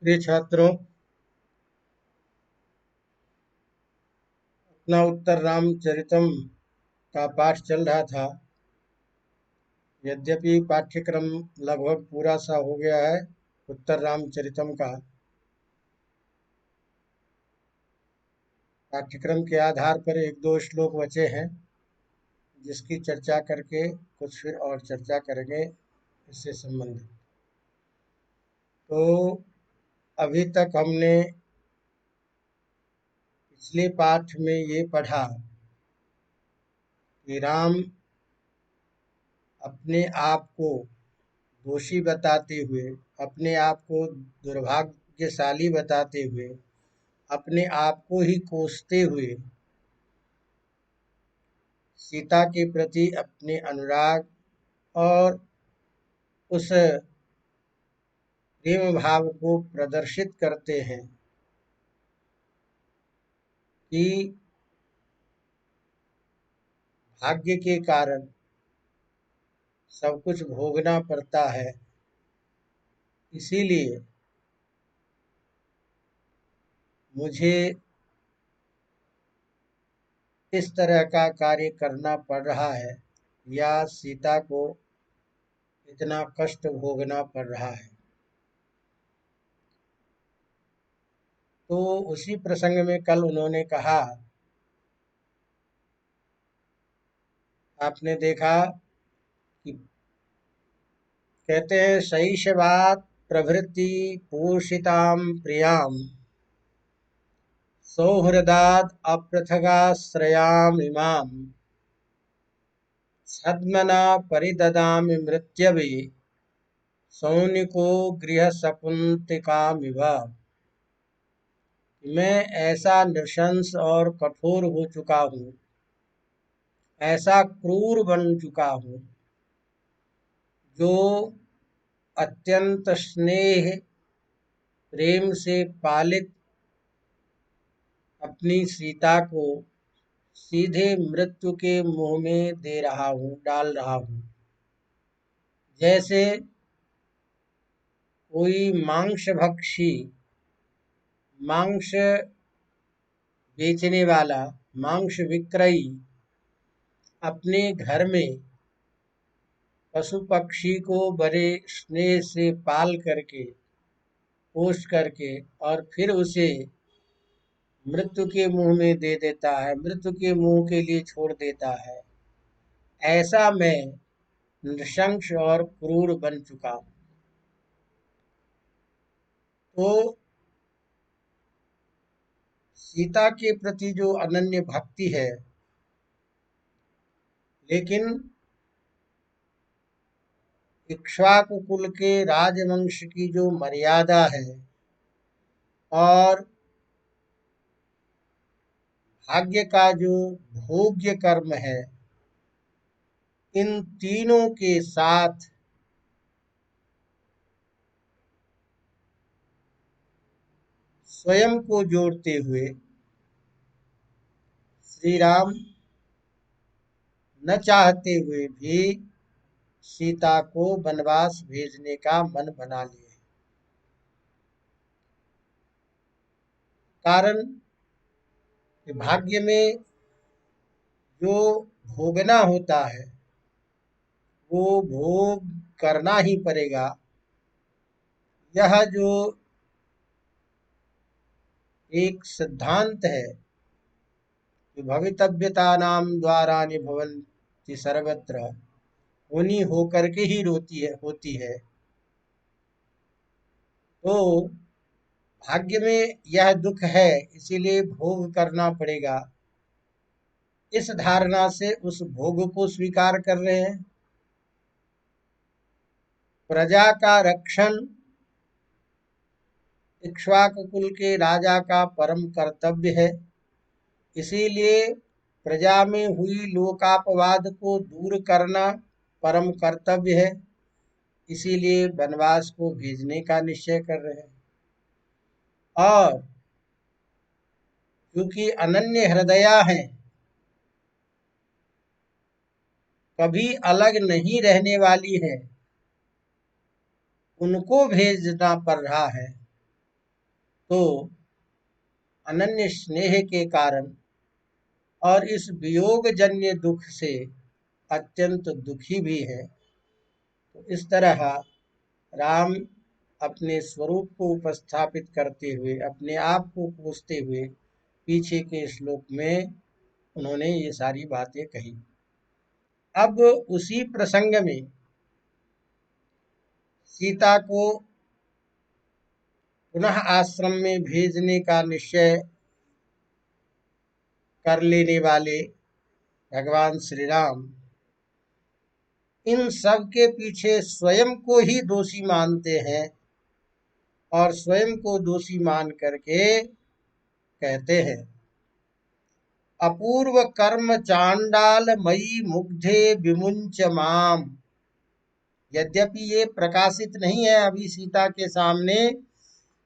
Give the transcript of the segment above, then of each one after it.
प्रिय छात्रों, अपना उत्तर रामचरितम का पाठ चल रहा था। यद्यपि पाठ्यक्रम लगभग पूरा सा हो गया है उत्तर रामचरितम का। पाठ्यक्रम के आधार पर एक दो श्लोक बचे हैं, जिसकी चर्चा करके कुछ फिर और चर्चा करेंगे इससे संबंधित। तो अभी तक हमने पिछले पाठ में ये पढ़ा कि राम अपने आप को दोषी बताते हुए, अपने आप को दुर्भाग्यशाली बताते हुए, अपने आप को ही कोसते हुए सीता के प्रति अपने अनुराग और उस प्रेम भाव को प्रदर्शित करते हैं कि भाग्य के कारण सब कुछ भोगना पड़ता है, इसीलिए मुझे इस तरह का कार्य करना पड़ रहा है या सीता को इतना कष्ट भोगना पड़ रहा है। तो उसी प्रसंग में कल उन्होंने कहा, आपने देखा कि कहते हैं शैशवात् प्रभृति पोषिताम प्रियाम सौहृदात् अपृथगाश्रयाम इमाम छद्मना परिददामि मृत्यवे सौनिको गृहशकुंतकामिव। मैं ऐसा नृशंस और कठोर हो चुका हूँ, ऐसा क्रूर बन चुका हूँ, जो अत्यंत स्नेह प्रेम से पालित अपनी सीता को सीधे मृत्यु के मुंह में डाल रहा हूँ। जैसे कोई मांसभक्षी, मांस बेचने वाला, मांस विक्रयी अपने घर में पशु पक्षी को बड़े स्नेह से पाल करके, पोष करके और फिर उसे मृत्यु के मुंह में दे देता है, मृत्यु के मुंह के लिए छोड़ देता है, ऐसा मैं नृशंस और क्रूर बन चुका हूँ। तो सीता के प्रति जो अनन्य भक्ति है, लेकिन इक्ष्वाकु कुल के राजवंश की जो मर्यादा है और भाग्य का जो भोग्य कर्म है, इन तीनों के साथ स्वयं को जोड़ते हुए श्री राम न चाहते हुए भी सीता को वनवास भेजने का मन बना लिए। कारण कि भाग्य में जो भोगना होता है वो भोग करना ही पड़ेगा। यह जो एक सिद्धांत है कि भवितव्यतानां द्वाराणि भवन्ति सर्वत्र, होनी होकर के ही होती है। तो भाग्य में यह दुख है, इसीलिए भोग करना पड़ेगा, इस धारणा से उस भोग को स्वीकार कर रहे हैं। प्रजा का रक्षण इक्ष्वाकु कुल के राजा का परम कर्तव्य है, इसीलिए प्रजा में हुई लोकापवाद को दूर करना परम कर्तव्य है, इसीलिए वनवास को भेजने का निश्चय कर रहे हैं। और क्योंकि अनन्य हृदया हैं, कभी अलग नहीं रहने वाली है, उनको भेजना पड़ रहा है। तो अनन्य स्नेह के कारण और इस वियोग जन्य दुख से अत्यंत दुखी भी है। तो इस तरह राम अपने स्वरूप को उपस्थापित करते हुए, अपने आप को कोसते हुए पीछे के श्लोक में उन्होंने ये सारी बातें कही। अब उसी प्रसंग में सीता को पुनः आश्रम में भेजने का निश्चय कर लेने वाले भगवान श्री राम इन सब के पीछे स्वयं को ही दोषी मानते हैं और स्वयं को दोषी मान करके कहते हैं, अपूर्व कर्म चांडाल मई मुग्धे विमुंच माम। यद्यपि ये प्रकाशित नहीं है अभी सीता के सामने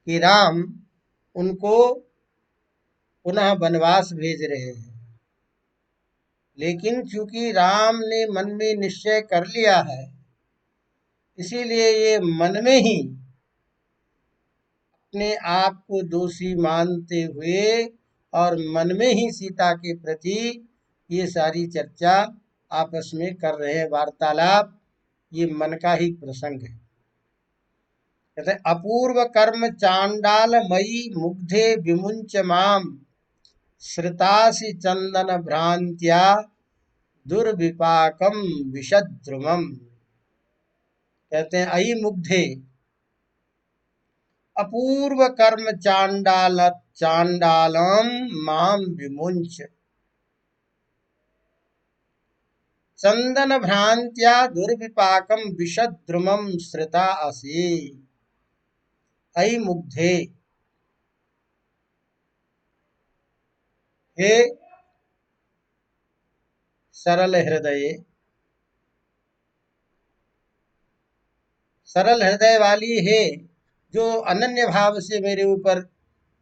कि राम उनको पुनः वनवास भेज रहे हैं, लेकिन चूंकि राम ने मन में निश्चय कर लिया है, इसीलिए ये मन में ही अपने आप को दोषी मानते हुए और मन में ही सीता के प्रति ये सारी चर्चा आपस में कर रहे हैं, वार्तालाप। ये मन का ही प्रसंग है। कहते अपूर्व कर्म चांडाल मई मुग्धे विमुंच माम श्रितासि चंदन भ्रांत्या दुर्विपाकम विषद्रुमम। कहते हैं अयि मुग्धे, अपूर्व कर्म चांडालम माम विमुंच चंदन भ्रांत्या दुर्विपाकम विषद्रुमम श्रिता असि। अयि मुग्धे, हे सरल हृदय, सरल हृदय वाली, हे जो अनन्य भाव से मेरे ऊपर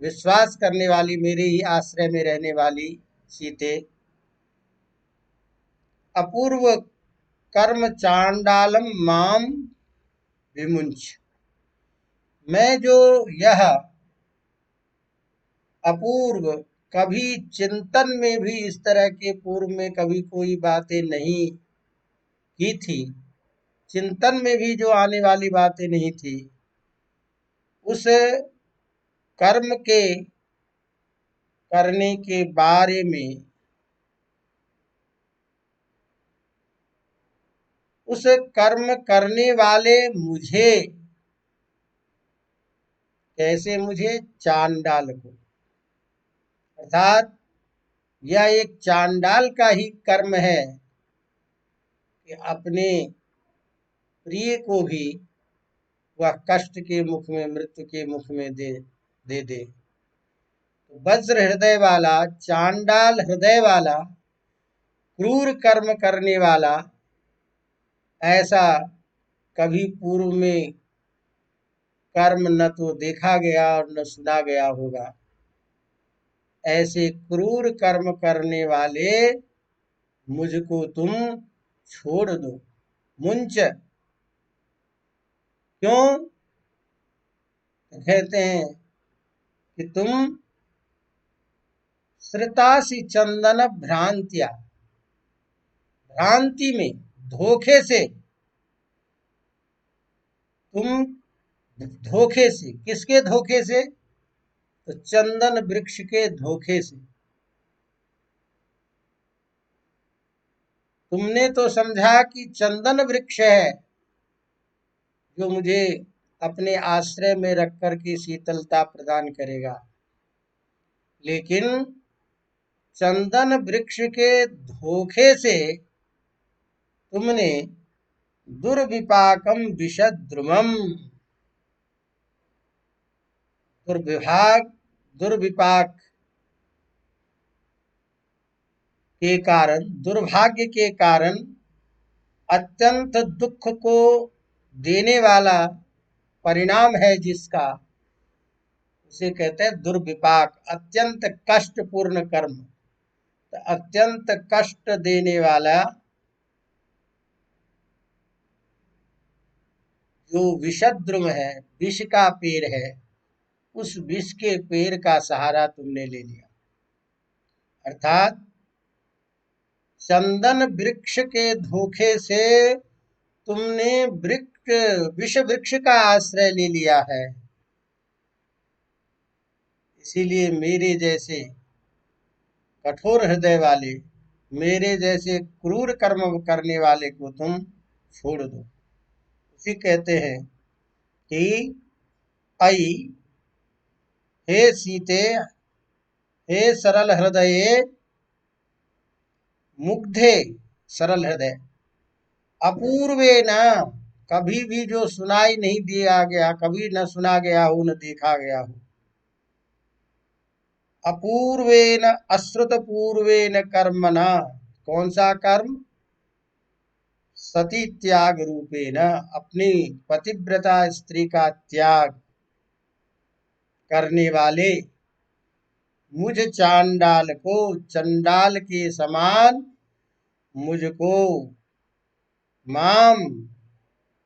विश्वास करने वाली, मेरे ही आश्रय में रहने वाली सीते, अपूर्व कर्म चांडालम माम विमुंच। मैं जो यह अपूर्व, कभी चिंतन में भी इस तरह के पूर्व में कभी कोई बातें नहीं की थी, चिंतन में भी जो आने वाली बातें नहीं थी, उस कर्म के करने के बारे में, उस कर्म करने वाले मुझे, कैसे मुझे, चांडाल को, अर्थात यह एक चांडाल का ही कर्म है कि अपने प्रिय को भी वह कष्ट के मुख में, मृत्यु के मुख में दे दे। तो वज्र हृदय वाला, चांडाल हृदय वाला, क्रूर कर्म करने वाला, ऐसा कभी पूर्व में कर्म न तो देखा गया और न सुना गया होगा। ऐसे क्रूर कर्म करने वाले मुझको तुम छोड़ दो। मुंच, क्यों कहते हैं कि तुम श्रितासि चंदन भ्रांत्या, भ्रांति में, धोखे से, तुम धोखे से, किसके धोखे से, तो चंदन वृक्ष के धोखे से। तुमने तो समझा कि चंदन वृक्ष है जो मुझे अपने आश्रय में रख कर के शीतलता प्रदान करेगा, लेकिन चंदन वृक्ष के धोखे से तुमने दुर्विपाकम विषद्रुमम, दुर्विपाक के कारण, दुर्भाग्य के कारण, अत्यंत दुख को देने वाला परिणाम है जिसका, उसे कहते हैं दुर्विपाक, अत्यंत कष्टपूर्ण कर्म। तो अत्यंत कष्ट देने वाला जो विषद्रुम है, विष का पेड़ है, उस विष के पेड़ का सहारा तुमने ले लिया। अर्थात चंदन वृक्ष के धोखे से तुमने विष वृक्ष का आश्रय ले लिया है। इसीलिए मेरे जैसे कठोर हृदय वाले, मेरे जैसे क्रूर कर्म करने वाले को तुम छोड़ दो। उसी कहते हैं कि अई हे सीते, हे सरल हृदय, मुग्धे सरल हृदय, अपूर्वे न, कभी भी जो सुनाई नहीं दिया गया, कभी न सुना गया हो, न देखा गया हो। अपूर्वेन अश्रुत पूर्वेन कर्मणा, कौन सा कर्म? सती त्याग रूपेण, अपनी पतिव्रता स्त्री का त्याग करने वाले मुझ चांडाल को, चंडाल के समान मुझको, माम,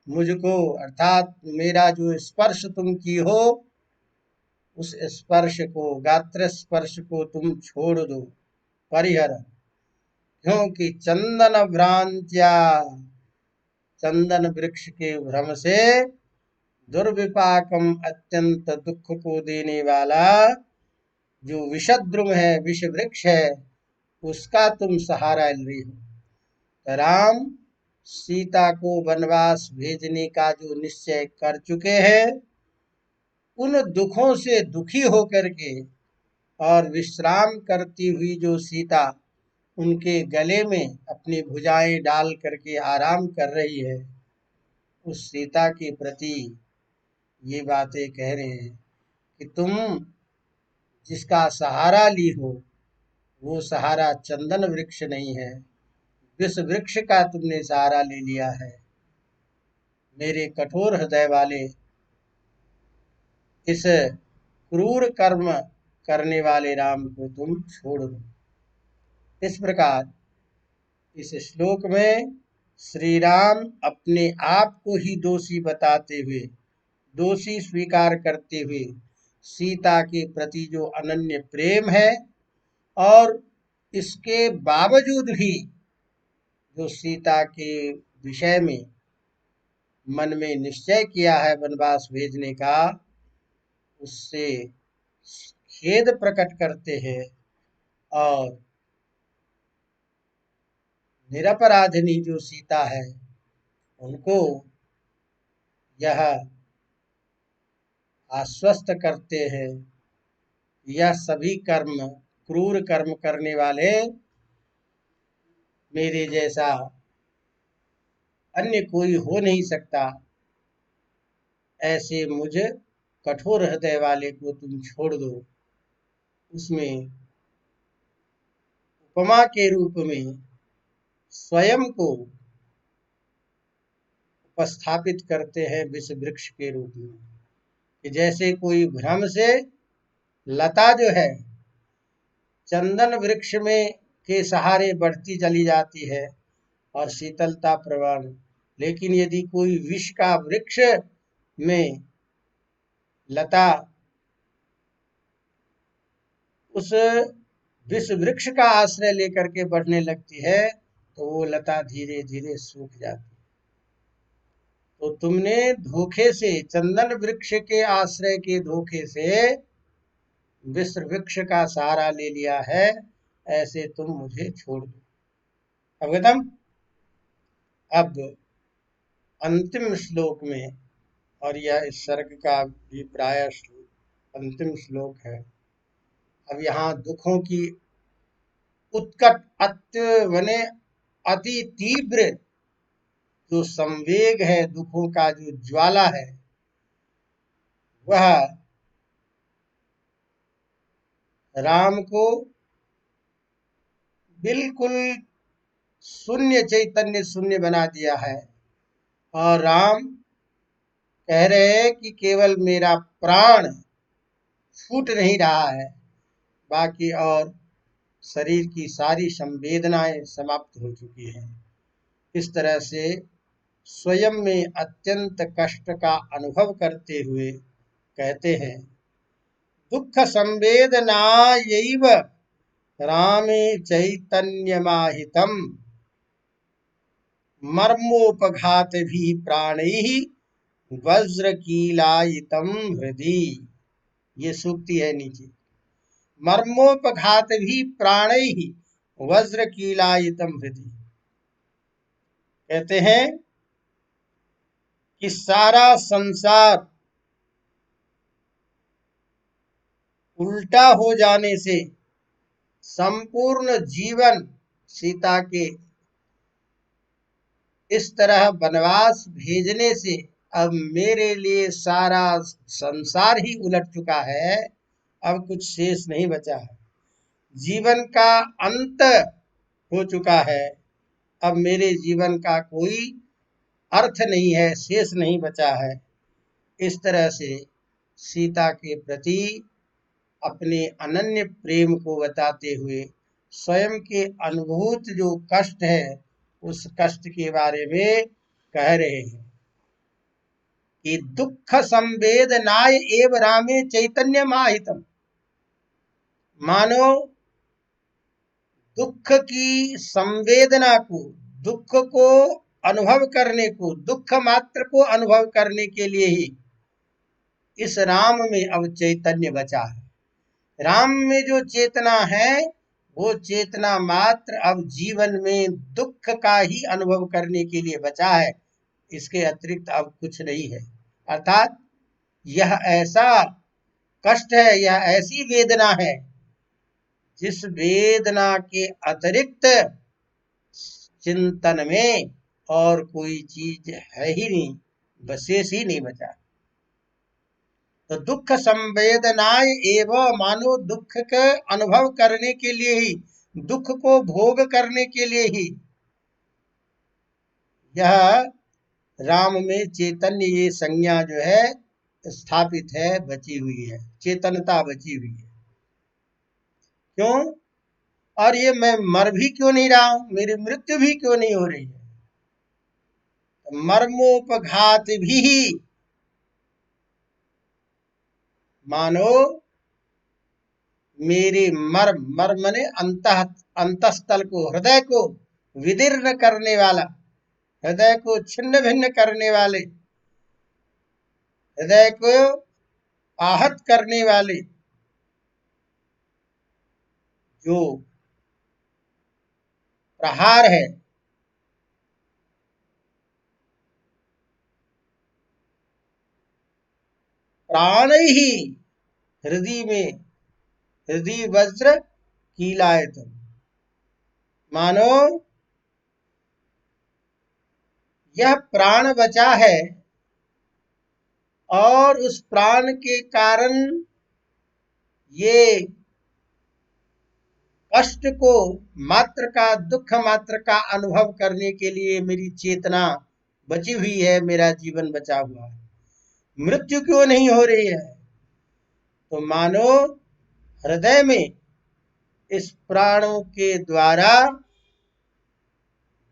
मुझको, अर्थात मेरा जो स्पर्श तुम की हो, उस स्पर्श को, गात्र स्पर्श को तुम छोड़ दो, परिहर। क्योंकि चंदन भ्रांत्या, चंदन वृक्ष के भ्रम से, दुर्विपाकम, अत्यंत दुख को देने वाला जो विषद्रुम है, विष वृक्ष है, उसका तुम सहारा ले रही हो। तो राम सीता को वनवास भेजने का जो निश्चय कर चुके हैं, उन दुखों से दुखी होकर के और विश्राम करती हुई जो सीता उनके गले में अपनी भुजाएं डाल करके आराम कर रही है, उस सीता के प्रति ये बातें कह रहे हैं कि तुम जिसका सहारा ली हो, वो सहारा चंदन वृक्ष नहीं है, विष वृक्ष का तुमने सहारा ले लिया है। मेरे कठोर हृदय वाले, इस क्रूर कर्म करने वाले राम को तुम छोड़ दो। इस प्रकार इस श्लोक में श्री राम अपने आप को ही दोषी बताते हुए, दोषी स्वीकार करते हुए, सीता के प्रति जो अनन्य प्रेम है और इसके बावजूद भी जो सीता के विषय में मन में निश्चय किया है वनवास भेजने का, उससे खेद प्रकट करते हैं और निरपराधिनी जो सीता है उनको यह आश्वस्त करते हैं, यह सभी कर्म, क्रूर कर्म करने वाले मेरे जैसा अन्य कोई हो नहीं सकता, ऐसे मुझ कठोर हृदय वाले को तुम छोड़ दो। उसमें उपमा के रूप में स्वयं को उपस्थापित करते हैं विष वृक्ष के रूप में, कि जैसे कोई भ्रम से लता जो है चंदन वृक्ष में के सहारे बढ़ती चली जाती है और शीतलता प्रवाह, लेकिन यदि कोई विष का वृक्ष में लता उस विष वृक्ष का आश्रय लेकर के बढ़ने लगती है, तो वो लता धीरे धीरे सूख जाती है। तो तुमने धोखे से, चंदन वृक्ष के आश्रय के धोखे से विष वृक्ष का सहारा ले लिया है, ऐसे तुम मुझे छोड़ दो। अवगतम। अब अंतिम श्लोक में, और यह इस सर्ग का भी प्राय अंतिम श्लोक है, अब यहाँ दुखों की उत्कट माने अति तीव्र जो संवेग है, दुखों का जो ज्वाला है, वह राम को बिल्कुल शून्य, चैतन्य शून्य बना दिया है। और राम कह रहे हैं कि केवल मेरा प्राण छूट नहीं रहा है, बाकी और शरीर की सारी संवेदनाएं समाप्त हो चुकी हैं। इस तरह से स्वयं में अत्यंत कष्ट का अनुभव करते हुए कहते हैं दुख संवेदनायैव रामे चैतन्यमाहितम् मर्मोपघातभिः प्राणैः वज्रकीलायितं हृदि। ये सूक्ति है नीचे। मर्मोपघातभिः प्राणैः वज्रकीलायितं हृदि। कहते हैं कि सारा संसार उल्टा हो जाने से, संपूर्ण जीवन सीता के इस तरह वनवास भेजने से अब मेरे लिए सारा संसार ही उलट चुका है। अब कुछ शेष नहीं बचा है, जीवन का अंत हो चुका है। अब मेरे जीवन का कोई अर्थ नहीं है, शेष नहीं बचा है। इस तरह से सीता के प्रति अपने अनन्य प्रेम को बताते हुए स्वयं के अनुभूत जो कष्ट है उस कष्ट के बारे में कह रहे हैं कि दुख संवेदनाय एव रामे चैतन्य माहितम। मानो दुख की संवेदना को, दुख को अनुभव करने को, दुख मात्र को अनुभव करने के लिए ही इस राम में अब चैतन्य बचा है। राम में जो चेतना है वो चेतना मात्र अब जीवन में दुख का ही अनुभव करने के लिए बचा है, इसके अतिरिक्त अब कुछ नहीं है। अर्थात यह ऐसा कष्ट है, यह ऐसी वेदना है जिस वेदना के अतिरिक्त चिंतन में और कोई चीज है ही नहीं, बशेष ही नहीं बचा। तो दुख संवेदनाएं एवं, मानो दुख का अनुभव करने के लिए ही, दुख को भोग करने के लिए ही यह राम में चैतन्य, ये संज्ञा जो है स्थापित है, बची हुई है, चेतनता बची हुई है। क्यों? और ये मैं मर भी क्यों नहीं रहा हूं, मेरी मृत्यु भी क्यों नहीं हो रही है? तो मर्मोपघात भी, मानो मेरे मर्म ने अंतस्थल को, हृदय को विदीर्ण करने वाला, हृदय को छिन्न भिन्न करने वाले, हृदय को आहत करने वाले जो प्रहार है, प्राण ही हृदय में, हृदय वज्र कीलायत। मानो यह प्राण बचा है और उस प्राण के कारण ये कष्ट को मात्र का, दुख मात्र का अनुभव करने के लिए मेरी चेतना बची हुई है, मेरा जीवन बचा हुआ है। मृत्यु क्यों नहीं हो रही है? तो मानो हृदय में इस प्राणों के द्वारा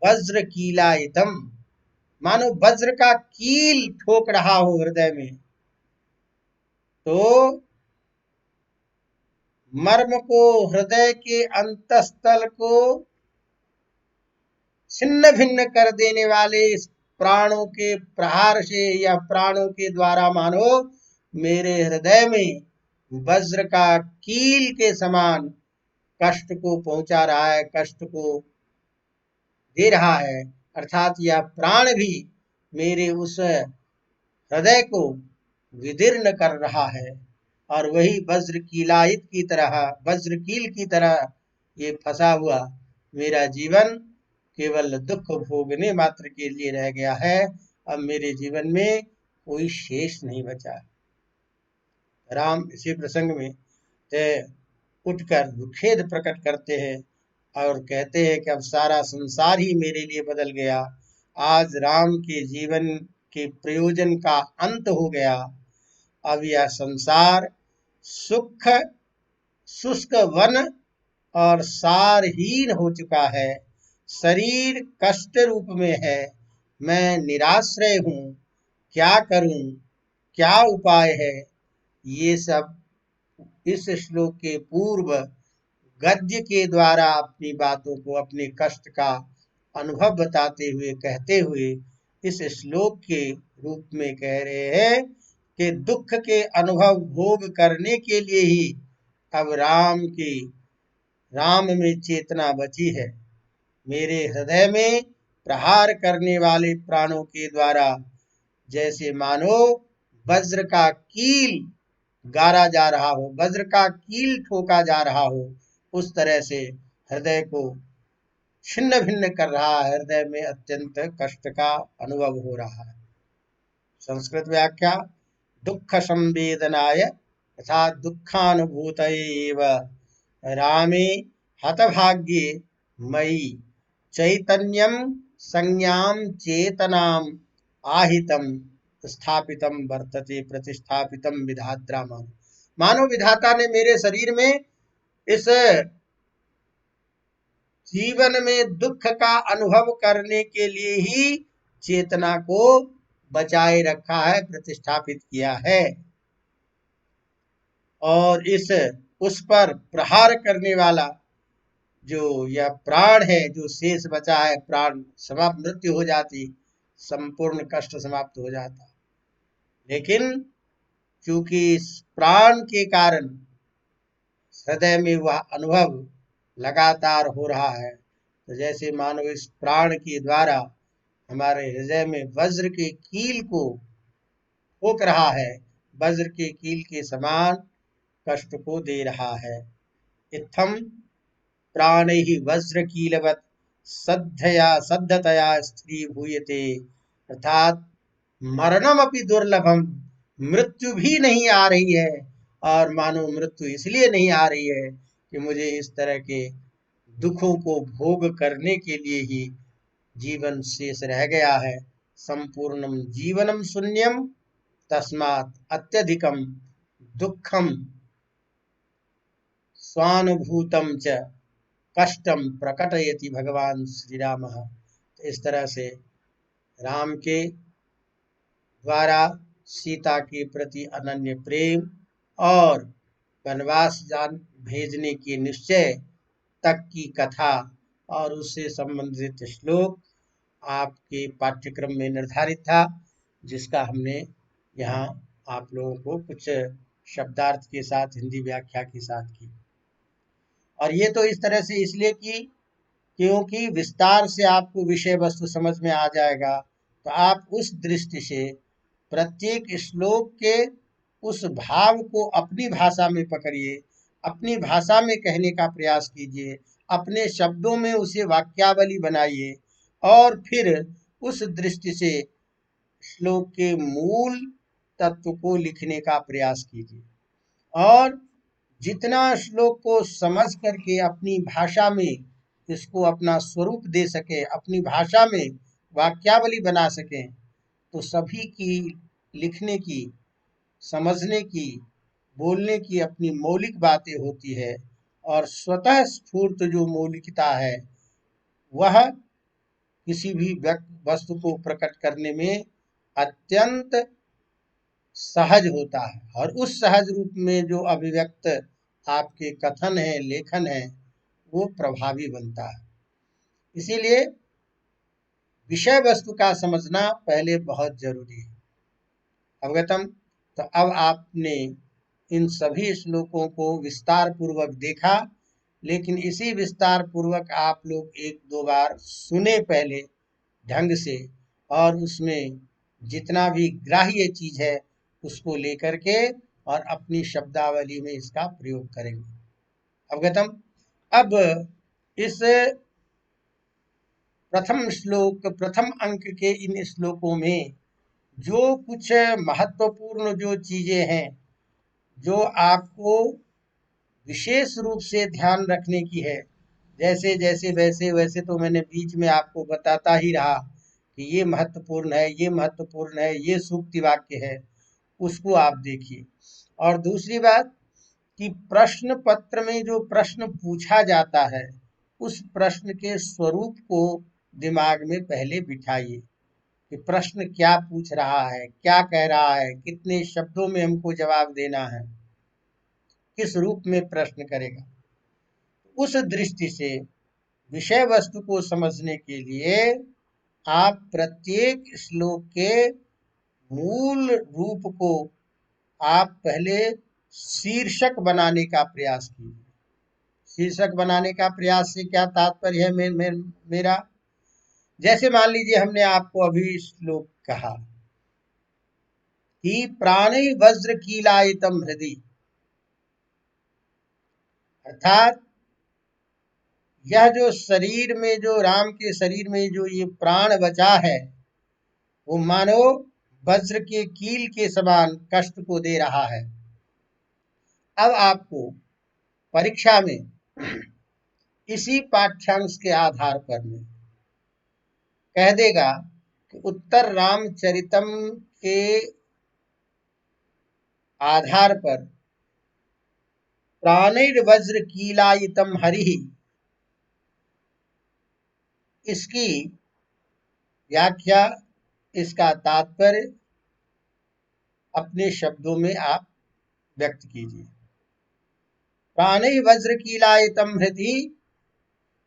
वज्र कीलायितम, मानो वज्र का कील ठोक रहा हो हृदय में। तो मर्म को, हृदय के अंतस्थल को छिन्न भिन्न कर देने वाले इस प्राणों के प्रहार से या प्राणों के द्वारा मानो मेरे हृदय में वज्र का कील के समान कष्ट को पहुंचा रहा है, कष्ट को दे रहा है। अर्थात यह प्राण भी मेरे उस हृदय को विदीर्ण कर रहा है और वही वज्र कीलायित की तरह, वज्र कील की तरह ये फंसा हुआ मेरा जीवन केवल दुख भोगने मात्र के लिए रह गया है। अब मेरे जीवन में कोई शेष नहीं बचा। राम इसी प्रसंग में उठकर खेद प्रकट करते हैं और कहते हैं कि अब सारा संसार ही मेरे लिए बदल गया। आज राम के जीवन के प्रयोजन का अंत हो गया। अब यह संसार सुख शुष्क वन और सारहीन हो चुका है, शरीर कष्ट रूप में है, मैं निराश्रय हूँ, क्या करूँ, क्या उपाय है? ये सब इस श्लोक के पूर्व गद्य के द्वारा अपनी बातों को, अपने कष्ट का अनुभव बताते हुए, कहते हुए इस श्लोक के रूप में कह रहे हैं कि दुख के अनुभव भोग करने के लिए ही अब राम में चेतना बची है। मेरे हृदय में प्रहार करने वाले प्राणों के द्वारा जैसे मानो वज्र का कील गाड़ा जा रहा हो, वज्र का कील ठोका जा रहा हो, उस तरह से हृदय को छिन्न भिन्न कर रहा है। हृदय में अत्यंत कष्ट का अनुभव हो रहा है। संस्कृत व्याख्या: दुख संवेदनाय तथा दुखानुभूत रामे हतभाग्ये मयि चैतन्यम संज्ञाम चेतनाम आहितम स्थापितम वर्तते प्रतिष्ठापितम विधात्रा। मानो विधाता ने मेरे शरीर में इस जीवन में दुख का अनुभव करने के लिए ही चेतना को बचाए रखा है, प्रतिष्ठापित किया है। और उस पर प्रहार करने वाला जो यह प्राण है, जो शेष बचा है, प्राण समाप्त, मृत्यु हो जाती, संपूर्ण कष्ट समाप्त हो जाता। लेकिन क्योंकि इस प्राण के कारण हृदय में वह अनुभव लगातार हो रहा है, तो जैसे मानो इस प्राण के द्वारा हमारे हृदय में वज्र के कील को ठोक रहा है, वज्र के कील के समान कष्ट को दे रहा है। इत्थम प्राणैः वज्रकीलवत् सद्धतया स्थिरीभूयते, अर्थात मरणमपि दुर्लभम, मृत्यु भी नहीं आ रही है। और मानो मृत्यु इसलिए नहीं आ रही है कि मुझे इस तरह के दुखों को भोग करने के लिए ही जीवन शेष रह गया है। संपूर्णम जीवनम शून्यम तस्मात् अत्यधिकम दुखम स्वानुभूतम च कष्टम प्रकटयति भगवान श्री राम। तो इस तरह से राम के द्वारा सीता के प्रति अनन्य प्रेम और वनवास भेजने के निश्चय तक की कथा और उससे संबंधित श्लोक आपके पाठ्यक्रम में निर्धारित था, जिसका हमने यहाँ आप लोगों को कुछ शब्दार्थ के साथ, हिंदी व्याख्या के साथ की। और ये तो इस तरह से इसलिए की क्योंकि विस्तार से आपको विषय वस्तु समझ में आ जाएगा, तो आप उस दृष्टि से प्रत्येक श्लोक के उस भाव को अपनी भाषा में पकड़िए, अपनी भाषा में कहने का प्रयास कीजिए, अपने शब्दों में उसे वाक्यावली बनाइए और फिर उस दृष्टि से श्लोक के मूल तत्व को लिखने का प्रयास कीजिए। और जितना श्लोक को समझ करके अपनी भाषा में इसको अपना स्वरूप दे सके, अपनी भाषा में वाक्यावली बना सकें, तो सभी की लिखने की, समझने की, बोलने की अपनी मौलिक बातें होती है। और स्वतः स्फूर्त जो मौलिकता है वह किसी भी वस्तु को प्रकट करने में अत्यंत सहज होता है। और उस सहज रूप में जो अभिव्यक्त आपके कथन है, लेखन है, वो प्रभावी बनता है। इसीलिए विषय वस्तु का समझना पहले बहुत जरूरी है। अवगतम। तो अब आपने इन सभी श्लोकों को विस्तार पूर्वक देखा, लेकिन इसी विस्तार पूर्वक आप लोग एक दो बार सुने पहले ढंग से, और उसमें जितना भी ग्राह्य चीज है उसको लेकर के और अपनी शब्दावली में इसका प्रयोग करेंगे। अवगतम। अब इस प्रथम श्लोक, प्रथम अंक के इन श्लोकों में जो कुछ महत्वपूर्ण जो चीजें हैं, जो आपको विशेष रूप से ध्यान रखने की है, जैसे जैसे वैसे वैसे तो मैंने बीच में आपको बताता ही रहा कि ये महत्वपूर्ण है, ये महत्वपूर्ण है, ये सूक्ति वाक्य है, उसको आप देखिए। और दूसरी बात कि प्रश्न पत्र में जो प्रश्न पूछा जाता है, उस प्रश्न के स्वरूप को दिमाग में पहले बिठाइए कि प्रश्न क्या पूछ रहा है, क्या कह रहा है, कितने शब्दों में हमको जवाब देना है। किस रूप में प्रश्न करेगा। उस दृष्टि से विषय वस्तु को समझने के लिए आप प्रत्येक श्लोक के मूल रूप को आप पहले शीर्षक बनाने का प्रयास कीजिए। शीर्षक बनाने का प्रयास से क्या तात्पर्य है मेरा, जैसे मान लीजिए हमने आपको अभी श्लोक कहा कि प्राणी वज्र कीलायितम हृदय, अर्थात यह जो शरीर में, जो राम के शरीर में जो ये प्राण बचा है, वो मानो वज्र के कील के समान कष्ट को दे रहा है। अब आपको परीक्षा में इसी पाठ्यांश के आधार पर में कह देगा कि उत्तर रामचरितम के आधार पर प्राणैर्वज्र कीलायितम हरि, इसकी व्याख्या, इसका तात्पर्य अपने शब्दों में आप व्यक्त कीजिए। प्राणैर्वज्र कीलायितम हृदि,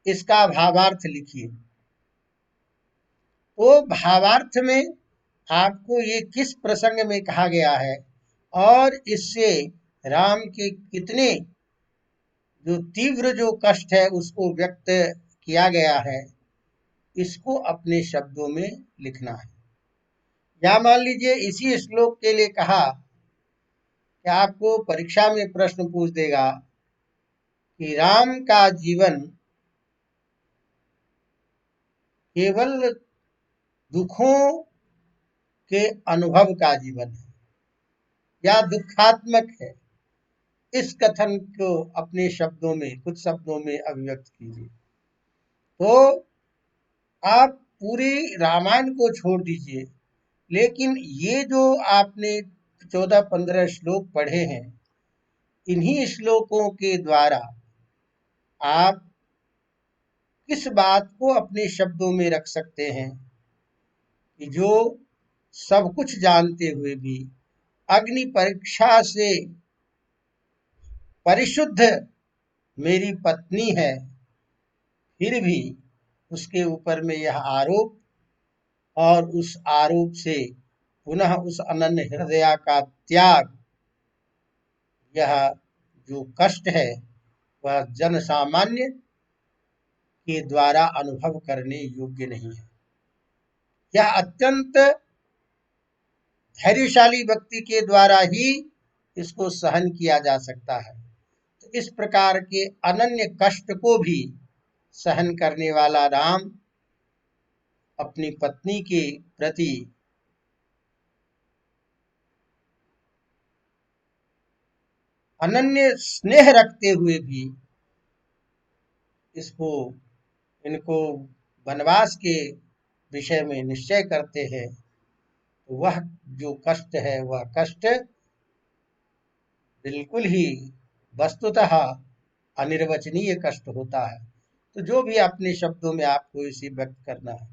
इसका भावार्थ लिखिए। तो भावार्थ में आपको ये किस प्रसंग में कहा गया है और इससे राम के कितने जो तीव्र जो कष्ट है उसको व्यक्त किया गया है, इसको अपने शब्दों में लिखना है। या मान लीजिए इसी श्लोक के लिए कहा कि आपको परीक्षा में प्रश्न पूछ देगा कि राम का जीवन केवल दुखों के अनुभव का जीवन है या दुखात्मक है, इस कथन को अपने शब्दों में, कुछ शब्दों में अभिव्यक्त कीजिए। तो आप पूरी रामायण को छोड़ दीजिए, लेकिन ये जो आपने 14-15 श्लोक पढ़े हैं, इन्हीं श्लोकों के द्वारा आप किस बात को अपने शब्दों में रख सकते हैं कि जो सब कुछ जानते हुए भी अग्नि परीक्षा से परिशुद्ध मेरी पत्नी है, फिर भी उसके ऊपर में यह आरोप, और उस आरोप से पुनः उस अनन्य हृदय का त्याग, यह जो कष्ट है वह जन सामान्य के द्वारा अनुभव करने योग्य नहीं है। यह अत्यंत धैर्यशाली व्यक्ति के द्वारा ही इसको सहन किया जा सकता है। तो इस प्रकार के अनन्य कष्ट को भी सहन करने वाला राम अपनी पत्नी के प्रति अनन्य स्नेह रखते हुए भी इनको वनवास के विषय में निश्चय करते हैं। तो वह जो कष्ट है, वह कष्ट बिल्कुल ही वस्तुतः अनिर्वचनीय कष्ट होता है। तो जो भी अपने शब्दों में आपको इसे व्यक्त करना है,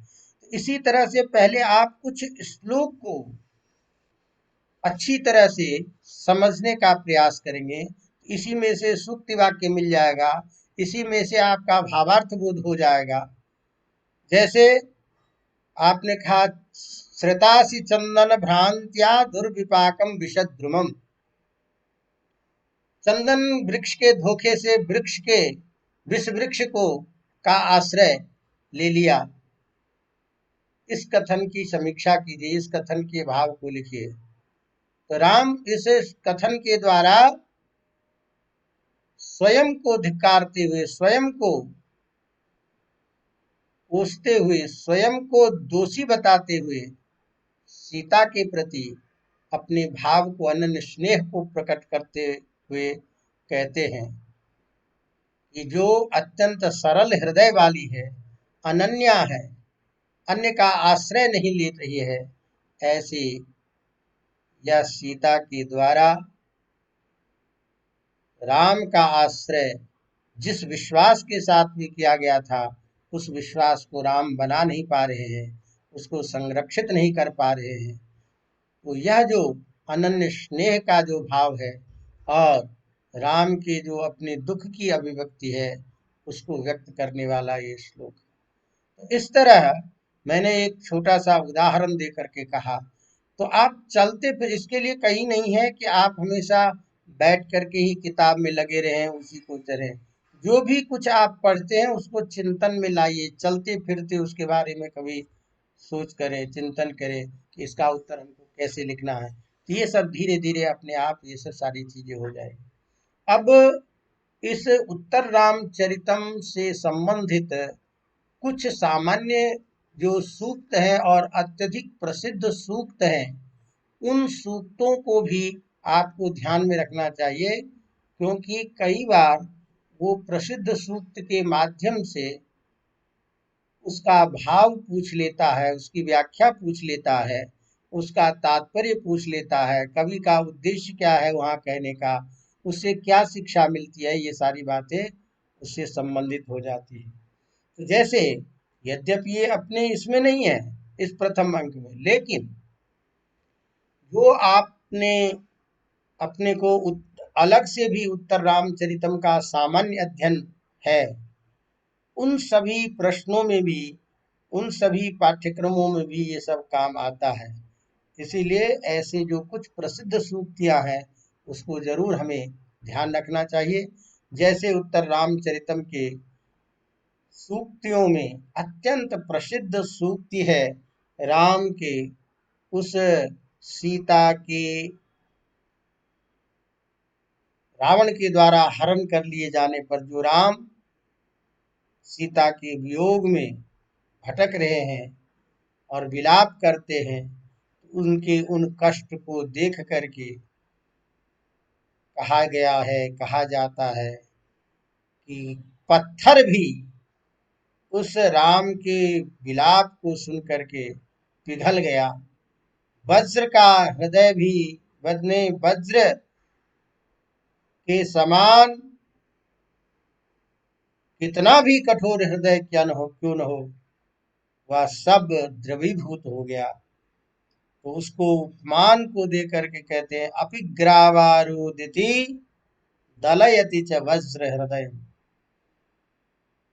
इसी तरह से पहले आप कुछ श्लोक को अच्छी तरह से समझने का प्रयास करेंगे। इसी में से सूक्ति वाक्य मिल जाएगा, इसी में से आपका भावार्थ बोध हो जाएगा। जैसे आपने कहा श्रतासी चंदन भ्रांत्या दुर्विपाकम विषद्रुमम, चंदन वृक्ष के धोखे से वृक्ष के विष वृक्ष को का आश्रय ले लिया। इस कथन की समीक्षा कीजिए, इस कथन के भाव को लिखिए। तो राम इस कथन के द्वारा स्वयं को धिक्कारते हुए, स्वयं को कोसते हुए, स्वयं को दोषी बताते हुए सीता के प्रति अपने भाव को, अनन्य स्नेह को प्रकट करते हुए कहते हैं कि जो अत्यंत सरल हृदय वाली है, अनन्या है, अन्य का आश्रय नहीं ले रही है, ऐसी यह सीता के द्वारा राम का आश्रय जिस विश्वास के साथ में किया गया था, उस विश्वास को राम बना नहीं पा रहे हैं, उसको संरक्षित नहीं कर पा रहे हैं। तो यह जो अनन्य स्नेह का जो भाव है और राम के जो अपने दुख की अभिव्यक्ति है उसको व्यक्त करने वाला ये श्लोक। तो इस तरह मैंने एक छोटा सा उदाहरण दे करके कहा। तो आप चलते फिर इसके लिए कहीं नहीं है कि आप हमेशा बैठ करके ही किताब में लगे रहें, उसी को चलें। जो भी कुछ आप पढ़ते हैं उसको चिंतन में लाइए, चलते फिरते उसके बारे में कभी सोच करें, चिंतन करें कि इसका उत्तर हमको कैसे लिखना है। तो ये सब धीरे धीरे अपने आप ये सब सारी चीजें हो जाएगी। अब इस उत्तर रामचरितम से संबंधित कुछ सामान्य जो सूक्त हैं और अत्यधिक प्रसिद्ध सूक्त हैं, उन सूक्तों को भी आपको ध्यान में रखना चाहिए, क्योंकि कई बार वो प्रसिद्ध सूक्त के माध्यम से उसका भाव पूछ लेता है, उसकी व्याख्या पूछ लेता है, उसका तात्पर्य पूछ लेता है, कवि का उद्देश्य क्या है वहाँ कहने का, उससे क्या शिक्षा मिलती है, ये सारी बातें उससे संबंधित हो जाती है। तो जैसे यद्यपि ये अपने इसमें नहीं है इस प्रथम अंक में, लेकिन जो आपने अपने को अलग से भी उत्तर रामचरितम का सामान्य अध्ययन है, उन सभी प्रश्नों में भी, उन सभी पाठ्यक्रमों में भी ये सब काम आता है। इसीलिए ऐसे जो कुछ प्रसिद्ध सूक्तियां हैं उसको जरूर हमें ध्यान रखना चाहिए। जैसे उत्तर रामचरितम के सूक्तियों में अत्यंत प्रसिद्ध सूक्ति है राम के उस सीता के रावण के द्वारा हरण कर लिए जाने पर जो राम सीता के वियोग में भटक रहे हैं और विलाप करते हैं, उनके उन कष्ट को देख करके कहा गया है, कहा जाता है कि पत्थर भी उस राम के विलाप को सुन करके पिघल गया, वज्र का हृदय भी वज्र के समान कितना भी कठोर हृदय क्यों न हो, वह सब द्रवीभूत हो गया। तो उसको उपमान को दे करके कहते हैं अपिग्रावारुदिति दलयति च वज्र हृदय।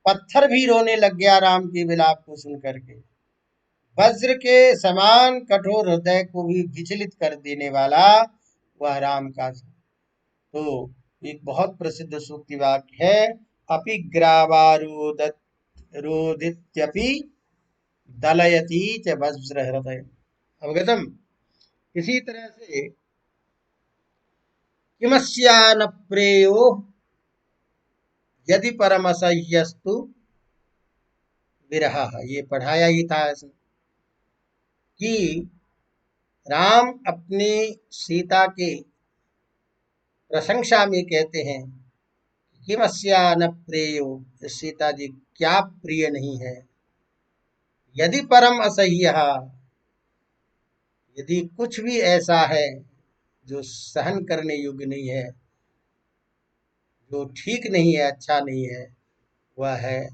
पत्थर भी रोने लग गया राम के विलाप को सुन करके। वज्र के समान कठोर हृदय को भी विचलित कर देने वाला वह राम का। तो एक बहुत प्रसिद्ध सूक्ति वाक्य है अपिग्रावारुदित्यपि दलयति च वज्र हृदय। अवगतम। इसी तरह से किमस्यान प्रेयो यदि परमसह्यस्तु विरह, ये पढ़ाया ही था कि राम अपनी सीता के प्रशंसा में कहते हैं किमस्यान प्रेयो, सीता जी क्या प्रिय नहीं है, यदि परम असह्य, यदि कुछ भी ऐसा है जो सहन करने योग्य नहीं है, जो ठीक नहीं है, अच्छा नहीं है, वह है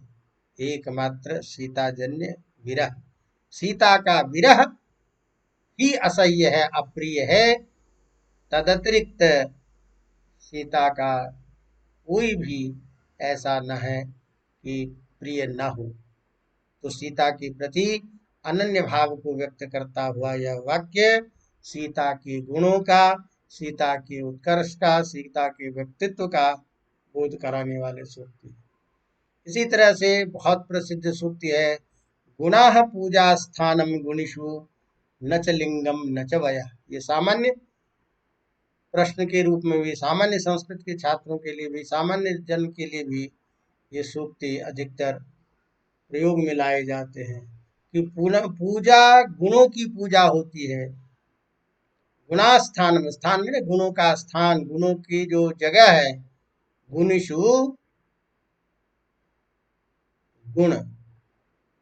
एकमात्र सीता जन्य विरह। सीता का विरह ही असह्य है, अप्रिय है। तदतिरिक्त सीता का कोई भी ऐसा न है कि प्रिय न हो। तो सीता के प्रति अनन्य भाव को व्यक्त करता हुआ यह वाक्य सीता के गुणों का, सीता के उत्कर्ष का, सीता के व्यक्तित्व का बोध कराने वाले सूक्ति। इसी तरह से बहुत प्रसिद्ध सूक्ति है गुणाः पूजा स्थानम गुणिषु न च लिंगम न च वयः। ये सामान्य प्रश्न के रूप में भी, सामान्य संस्कृत के छात्रों के लिए भी, सामान्य जन के लिए भी ये सूक्ति अधिकतर प्रयोग में लाए जाते हैं कि पूजा गुणों की पूजा होती है। गुणास्थान में, स्थान में गुणों का स्थान, गुणों की जो जगह है, गुणिषु गुण,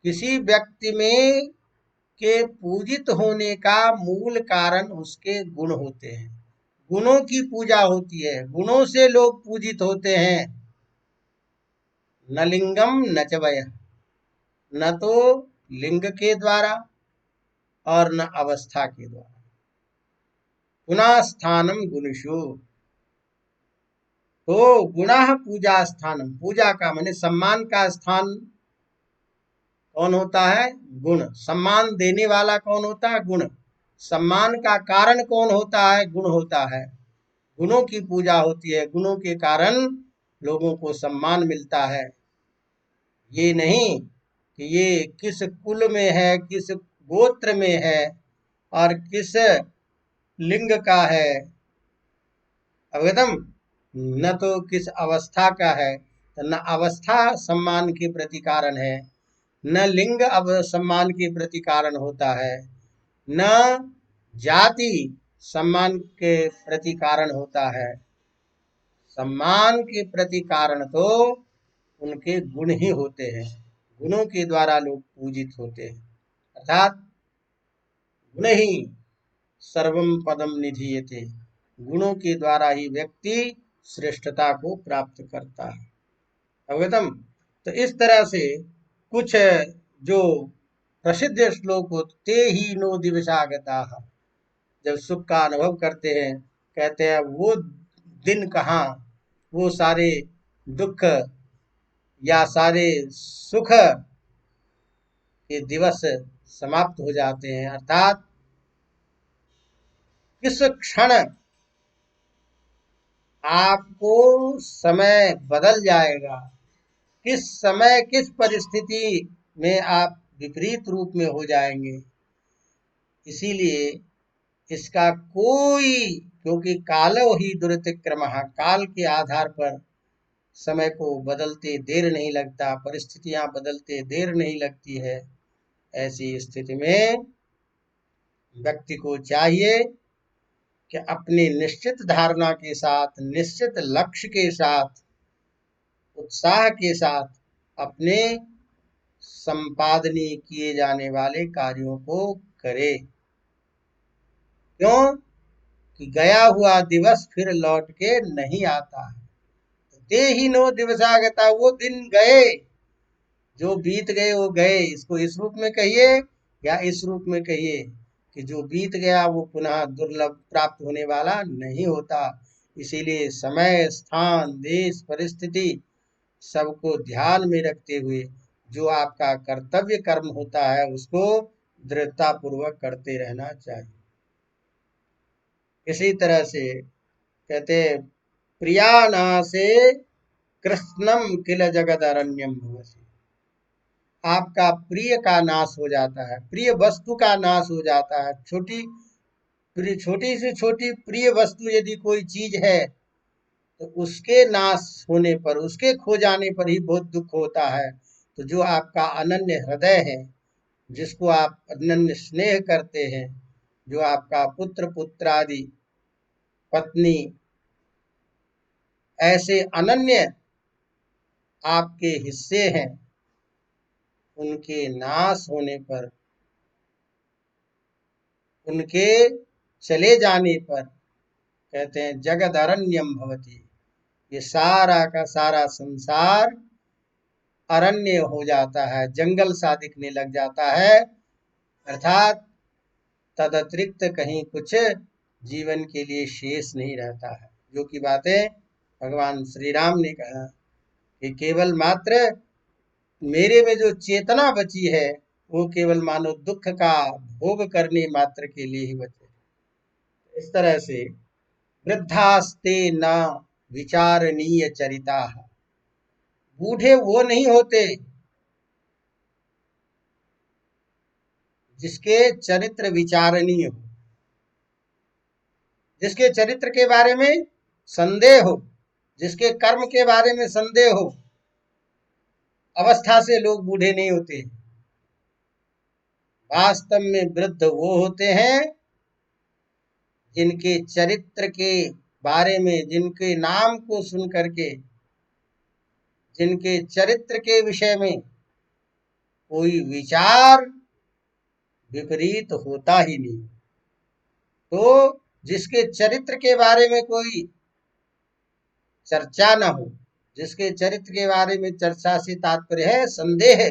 किसी व्यक्ति में के पूजित होने का मूल कारण उसके गुण होते हैं। गुणों की पूजा होती है, गुणों से लोग पूजित होते हैं। न लिंगम न च वयः, न तो लिंग के द्वारा और न अवस्था के द्वारा। गुणास्थानम गुणिषु, तो गुणः पूजा स्थानम, पूजा का माने सम्मान का स्थान कौन होता है? गुण। सम्मान देने वाला कौन होता है? गुण। सम्मान का कारण कौन होता है? गुण होता है। गुणों की पूजा होती है, गुणों के कारण लोगों को सम्मान मिलता है। ये नहीं कि ये किस कुल में है, किस गोत्र में है और किस लिंग का है, अवगतम, न तो किस अवस्था का है, तो न अवस्था सम्मान के प्रति कारण है, न लिंग अब सम्मान के प्रति कारण होता है, न जाति सम्मान के प्रति कारण होता है। सम्मान के प्रति कारण तो उनके गुण ही होते हैं। गुणों के द्वारा लोग पूजित होते हैं, अर्थात गुण ही सर्वम पदम निधीयते। गुणों के द्वारा ही व्यक्ति श्रेष्ठता को प्राप्त करता है, अवगतम। तो इस तरह से कुछ जो प्रसिद्ध श्लोक होते, ते ही नो दिवसागता, जब सुख का अनुभव करते हैं, कहते हैं वो दिन कहाँ, वो सारे दुख या सारे सुख के दिवस समाप्त हो जाते हैं, अर्थात किस क्षण आपको समय बदल जाएगा, किस समय किस परिस्थिति में आप विपरीत रूप में हो जाएंगे। इसीलिए इसका कोई, क्योंकि कालो ही दुरतिक्रमः, काल के आधार पर समय को बदलते देर नहीं लगता, परिस्थितियां बदलते देर नहीं लगती है। ऐसी स्थिति में व्यक्ति को चाहिए कि अपनी निश्चित धारणा के साथ, निश्चित लक्ष्य के साथ, उत्साह के साथ अपने संपादनीय किए जाने वाले कार्यों को करे। क्यों कि गया हुआ दिवस फिर लौट के नहीं आता है। ते ही नो दिवसागता, वो दिन गए, जो बीत गए वो गए। इसको इस रूप में कहिए या इस रूप में कहिए कि जो बीत गया वो पुनः दुर्लभ प्राप्त होने वाला नहीं होता। इसीलिए समय, स्थान, देश, परिस्थिति सबको ध्यान में रखते हुए जो आपका कर्तव्य कर्म होता है उसको दृढ़ता पूर्वक करते रहना चाहिए। इसी तरह से कहते प्रियानासे कृष्णम किल जगदरण्यम भवति, आपका प्रिय का नाश हो जाता है, प्रिय वस्तु का नाश हो जाता है। छोटी से छोटी प्रिय वस्तु यदि कोई चीज है तो उसके नाश होने पर, उसके खो जाने पर ही बहुत दुख होता है। तो जो आपका अनन्य हृदय है, जिसको आप अनन्य स्नेह करते हैं, जो आपका पुत्र, पुत्रादि, पत्नी, ऐसे अनन्य आपके हिस्से हैं, उनके नाश होने पर, उनके चले जाने पर कहते हैं जगद अरण्यम भवति, ये सारा का सारा संसार अरण्य हो जाता है, जंगल सा दिखने लग जाता है। अर्थात तद अतिरिक्त कहीं कुछ जीवन के लिए शेष नहीं रहता है। जो कि बातें भगवान श्री राम ने कहा कि केवल मात्र मेरे में जो चेतना बची है वो केवल मानो दुख का भोग करने मात्र के लिए ही बचे। इस तरह से वृद्धास्ते न विचारणीय चरिता, बूढ़े वो नहीं होते जिसके चरित्र विचारणीय हो, जिसके चरित्र के बारे में संदेह हो, जिसके कर्म के बारे में संदेह हो, अवस्था से लोग बूढ़े नहीं होते। वास्तव में वृद्ध वो होते हैं जिनके चरित्र के बारे में, जिनके नाम को सुन करके, जिनके चरित्र के विषय में कोई विचार विपरीत होता ही नहीं। तो जिसके चरित्र के बारे में कोई चर्चा न हो, जिसके चरित्र के बारे में चर्चा से तात्पर्य है संदेह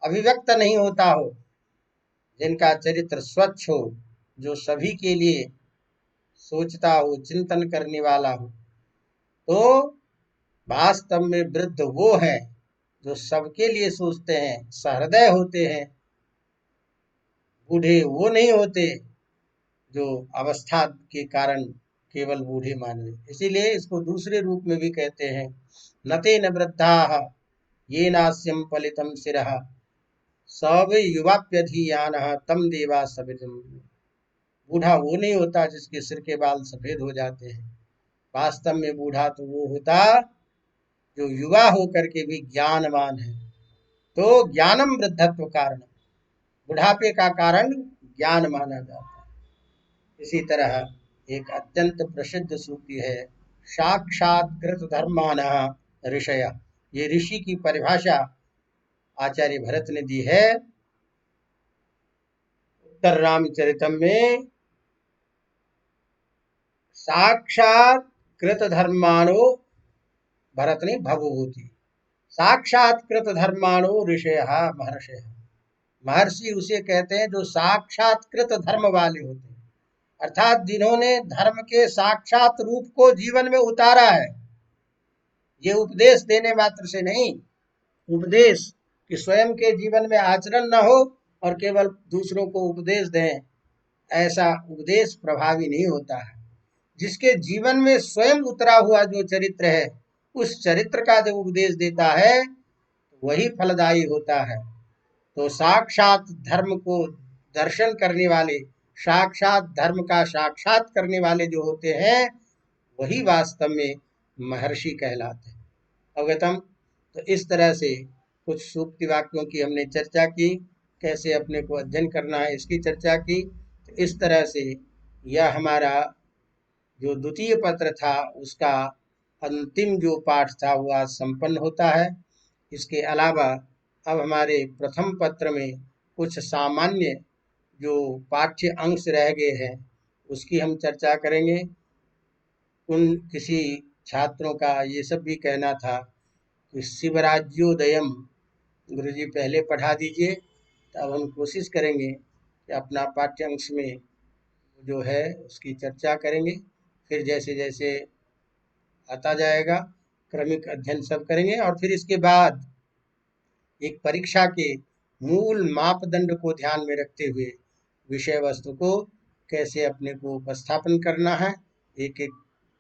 अभिव्यक्त नहीं होता हो, जिनका चरित्र स्वच्छ हो, जो सभी के लिए सोचता हो, चिंतन करने वाला हो, तो वास्तव में वृद्ध वो है जो सबके लिए सोचते हैं, सहृदय होते हैं। बूढ़े वो नहीं होते जो अवस्था के कारण केवल बूढ़े मानवे। इसीलिए इसको दूसरे रूप में भी कहते हैं, नते न वृद्धा ये नास्यम पलितम शिरः सब युवाप्यधियान तम देवा सवितुम। बूढ़ा वो नहीं होता जिसके सिर के बाल सफेद हो जाते हैं। वास्तव में बूढ़ा तो वो होता जो युवा होकर के भी ज्ञानवान है। तो ज्ञानम वृद्धत्व कारण, बुढ़ापे का कारण ज्ञान माना जाता है। इसी तरह एक अत्यंत प्रसिद्ध सूक्ति है, साक्षात कृत धर्मानः ऋषय। ये ऋषि की परिभाषा आचार्य भरत ने दी है उत्तर रामचरितम में। साक्षात कृत धर्माणो, भरत ने भवभूति, साक्षात कृत धर्माणो ऋषय महर्षय। महर्षि उसे कहते हैं जो साक्षात्कृत धर्म वाले होते हैं, अर्थात जिन्होंने धर्म के साक्षात रूप को जीवन में उतारा है। ये उपदेश देने मात्र से नहीं, उपदेश कि स्वयं के जीवन में आचरण न हो और केवल दूसरों को उपदेश दें, ऐसा उपदेश प्रभावी नहीं होता है। जिसके जीवन में स्वयं उतरा हुआ जो चरित्र है, उस चरित्र का जब उपदेश देता है वही फलदायी होता है। तो साक्षात धर्म को दर्शन करने वाले, साक्षात धर्म का साक्षात करने वाले जो होते हैं, वही वास्तव में महर्षि कहलाते हैं। अवगतम। तो इस तरह से कुछ सूक्ति वाक्यों की हमने चर्चा की, कैसे अपने को अध्ययन करना है इसकी चर्चा की। तो इस तरह से यह हमारा जो द्वितीय पत्र था उसका अंतिम जो पाठ था वो आज संपन्न होता है। इसके अलावा अब हमारे प्रथम पत्र में कुछ सामान्य जो पाठ्य अंश रह गए हैं उसकी हम चर्चा करेंगे। उन किसी छात्रों का ये सब भी कहना था कि शिवराज्योदयम गुरुजी पहले पढ़ा दीजिए, तो अब हम कोशिश करेंगे कि अपना पाठ्यांश में जो है उसकी चर्चा करेंगे। फिर जैसे जैसे आता जाएगा क्रमिक अध्ययन सब करेंगे, और फिर इसके बाद एक परीक्षा के मूल मापदंड को ध्यान में रखते हुए विषय वस्तु को कैसे अपने को उपस्थापन करना है, एक एक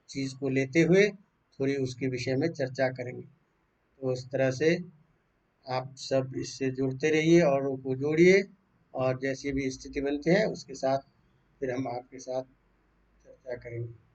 चीज़ को लेते हुए थोड़ी उसके विषय में चर्चा करेंगे। तो उस तरह से आप सब इससे जुड़ते रहिए, औरों को जोड़िए, और जैसी भी स्थिति बनती है उसके साथ फिर हम आपके साथ चर्चा करेंगे।